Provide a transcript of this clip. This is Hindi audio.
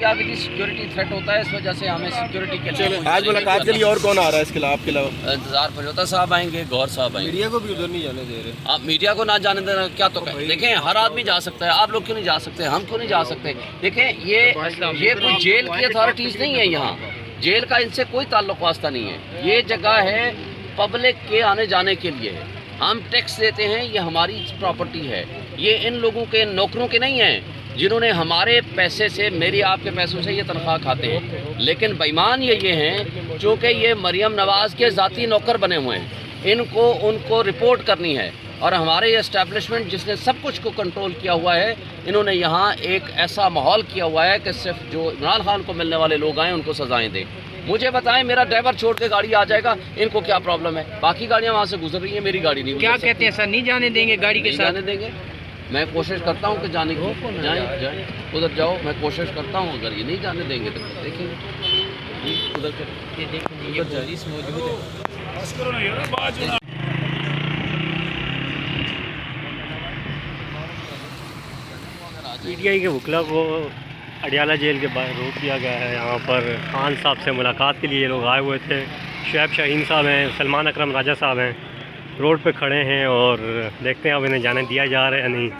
या भी सिक्योरिटी थ्रेट होता है, इस वजह से हमें सिक्योरिटी के लिए आज मुलाकात के लिए और कौन आ रहा है इसके अलावा आपके अलावा? इंतजार फजोता साहब आएंगे, गौर साहब आएंगे। मीडिया को भी उधर नहीं जाने दे रहे। आप मीडिया को ना जाने देना क्या तो देखें, हर आदमी जा सकता है, आप लोग क्यों नहीं जा सकते, हम क्यों नहीं जा सकते? देखें ये कोई जेल की अथॉरिटीज़ नहीं है, यहाँ जेल का इनसे कोई ताल्लुक वास्ता नहीं है। ये जगह है पब्लिक के आने जाने के लिए है, हम टैक्स देते हैं, ये हमारी प्रॉपर्टी है, ये इन लोगों के नौकरों के नहीं हैं जिन्होंने हमारे पैसे से, मेरी आपके पैसों से ये तनख्वाह खाते हैं। लेकिन बेईमान ये हैं चूँकि ये मरियम नवाज़ के ज़ाती नौकर बने हुए हैं, इनको उनको रिपोर्ट करनी है। और हमारे ये इस्टेब्लिशमेंट जिसने सब कुछ को कंट्रोल किया हुआ है, इन्होंने यहाँ एक ऐसा माहौल किया हुआ है कि सिर्फ जो इमरान खान को मिलने वाले लोग आए उनको सजाएं दें। मुझे बताएं, मेरा ड्राइवर छोड़ के गाड़ी आ जाएगा, इनको क्या प्रॉब्लम है? बाकी गाड़ियाँ वहाँ से गुजर रही हैं, मेरी गाड़ी नहीं। क्या कहते हैं सर, नहीं जाने देंगे गाड़ी के साथ? जाने देंगे, मैं कोशिश करता हूँ कि जाने की, जाए उधर जाओ, मैं कोशिश करता हूँ। अगर ये नहीं जाने देंगे तो देखेंगे उधर पुलिस मौजूद है। पीटीआई के वकला को अडियाला जेल के बाहर रोक दिया गया है। यहाँ पर खान साहब से मुलाकात के लिए लोग आए हुए थे। शुएब शाहीन साहब हैं, सलमान अकरम राजा साहब हैं, रोड पे खड़े हैं और देखते हैं अब इन्हें जाने दिया जा रहा है या नहीं।